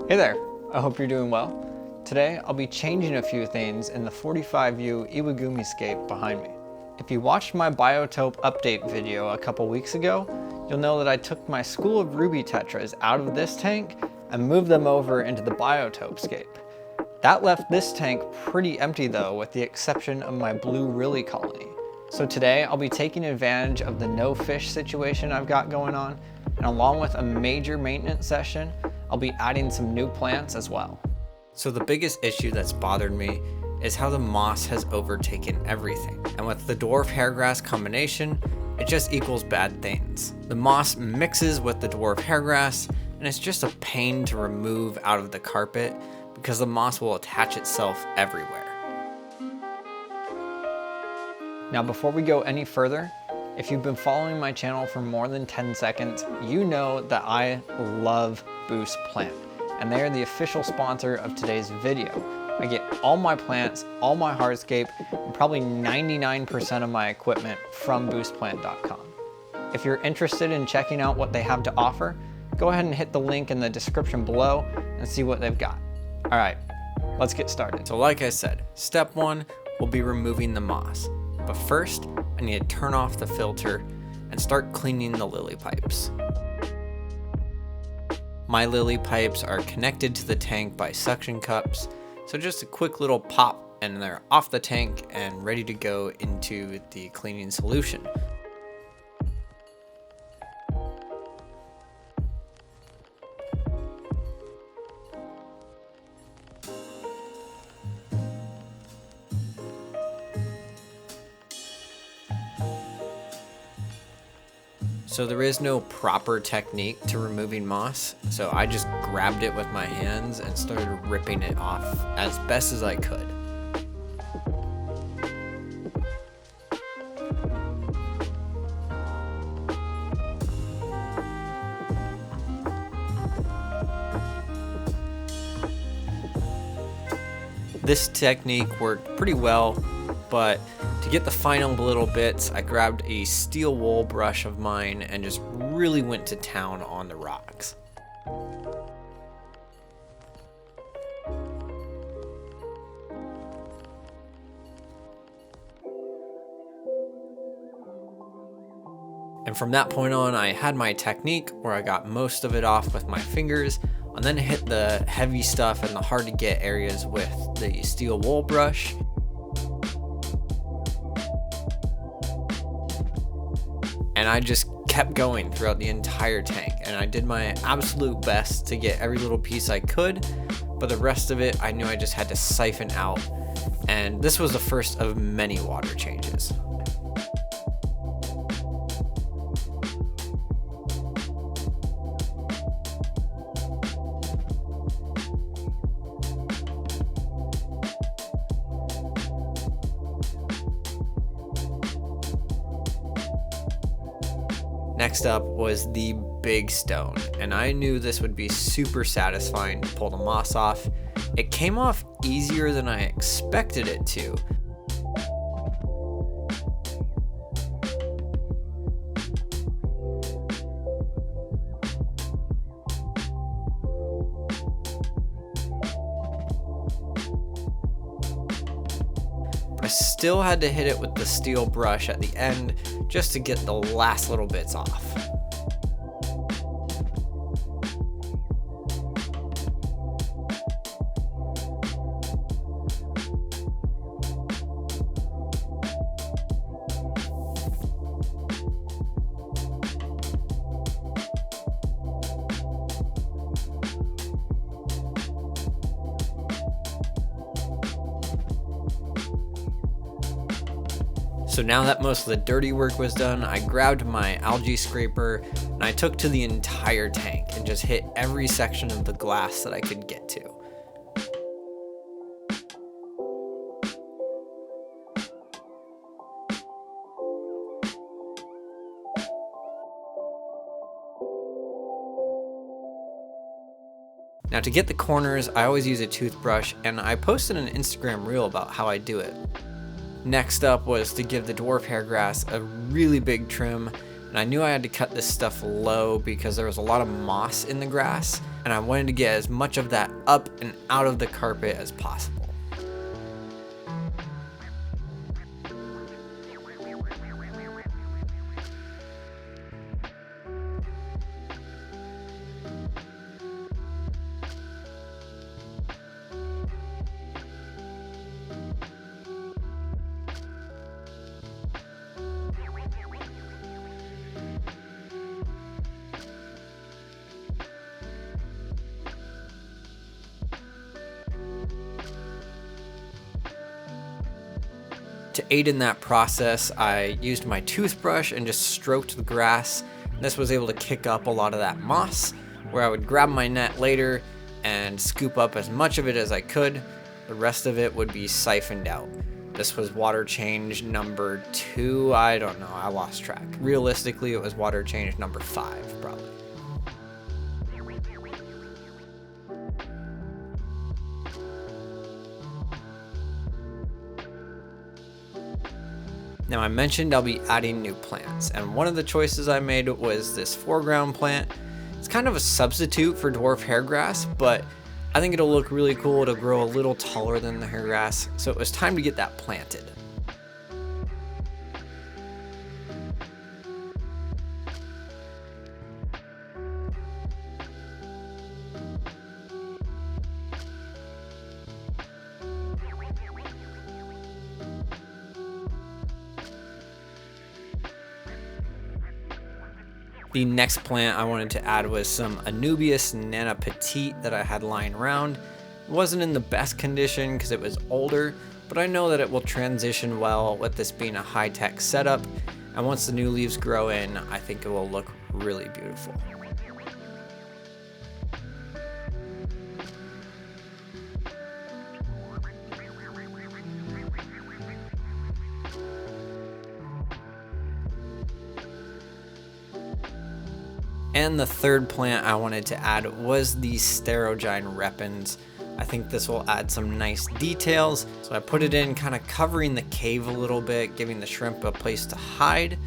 Hey there, I hope you're doing well. Today I'll be changing a few things in the 45U Iwagumi scape behind me. If you watched my biotope update video a couple weeks ago, you'll know that I took my school of ruby tetras out of this tank and moved them over into the biotope scape. That left this tank pretty empty though, with the exception of my blue lily colony. So today I'll be taking advantage of the no fish situation I've got going on, and along with a major maintenance session, I'll be adding some new plants as well. So the biggest issue that's bothered me is how the moss has overtaken everything. And with the dwarf hairgrass combination, it just equals bad things. The moss mixes with the dwarf hairgrass, and it's just a pain to remove out of the carpet because the moss will attach itself everywhere. Now before we go any further, if you've been following my channel for more than 10 seconds, you know that I love Boost Plant, and they are the official sponsor of today's video. I get all my plants, all my hardscape, and probably 99% of my equipment from boostplant.com. If you're interested in checking out what they have to offer, go ahead and hit the link in the description below and see what they've got. All right, let's get started. So like I said, step one will be removing the moss. But first, I need to turn off the filter and start cleaning the lily pipes. My lily pipes are connected to the tank by suction cups, so just a quick little pop and they're off the tank and ready to go into the cleaning solution. So there is no proper technique to removing moss, so I just grabbed it with my hands and started ripping it off as best as I could. This technique worked pretty well, but to get the final little bits, I grabbed a steel wool brush of mine and just really went to town on the rocks. And from that point on, I had my technique where I got most of it off with my fingers, and then hit the heavy stuff and the hard to get areas with the steel wool brush. And I just kept going throughout the entire tank, and I did my absolute best to get every little piece I could, but the rest of it I knew I just had to siphon out, and this was the first of many water changes. Next up was the big stone, and I knew this would be super satisfying to pull the moss off. It came off easier than I expected it to. I still had to hit it with the steel brush at the end just to get the last little bits off. So now that most of the dirty work was done, I grabbed my algae scraper and I took to the entire tank and just hit every section of the glass that I could get to. Now to get the corners, I always use a toothbrush, and I posted an Instagram reel about how I do it. Next up was to give the dwarf hairgrass a really big trim, and I knew I had to cut this stuff low because there was a lot of moss in the grass, and I wanted to get as much of that up and out of the carpet as possible. To aid in that process, I used my toothbrush and just stroked the grass. This was able to kick up a lot of that moss, where I would grab my net later and scoop up as much of it as I could. The rest of it would be siphoned out. This was water change number 2. I don't know, I lost track. Realistically, it was water change number 5, probably. Now I mentioned I'll be adding new plants, and one of the choices I made was this foreground plant. It's kind of a substitute for dwarf hairgrass, but I think it'll look really cool. It'll grow a little taller than the hairgrass, so it was time to get that planted. The next plant I wanted to add was some Anubias Nana Petite that I had lying around. It wasn't in the best condition because it was older, but I know that it will transition well with this being a high-tech setup, and once the new leaves grow in, I think it will look really beautiful. And the third plant I wanted to add was the Sterogyne repens. I think this will add some nice details. So I put it in, kind of covering the cave a little bit, giving the shrimp a place to hide.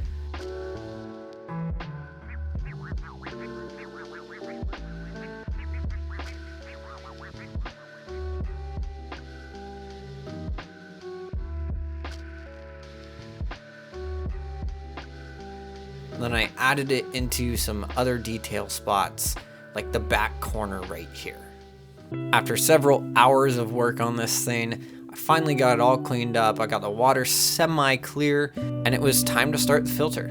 Then I added it into some other detail spots, like the back corner right here. After several hours of work on this thing, I finally got it all cleaned up. I got the water semi-clear, and it was time to start the filter.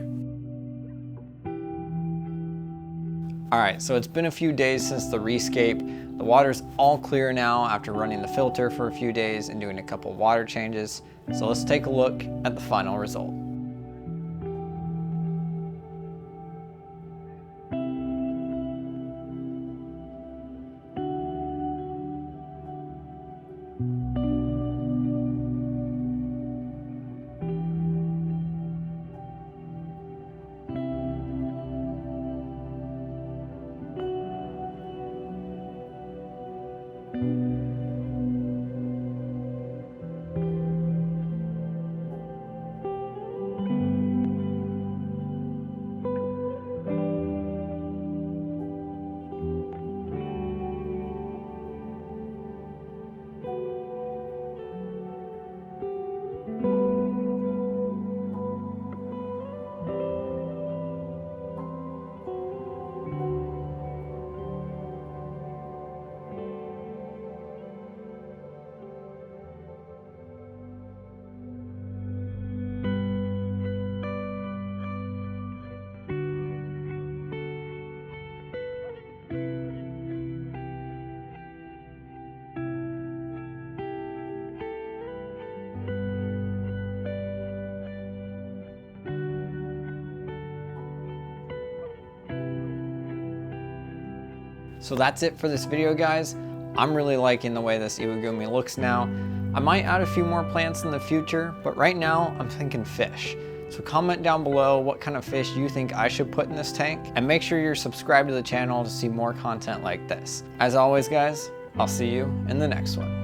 All right, so it's been a few days since the rescape. The water's all clear now after running the filter for a few days and doing a couple water changes. So let's take a look at the final result. So that's it for this video, guys. I'm really liking the way this iwagumi looks now. I might add a few more plants in the future, but right now I'm thinking fish. So comment down below what kind of fish you think I should put in this tank, and make sure you're subscribed to the channel to see more content like this. As always, guys, I'll see you in the next one.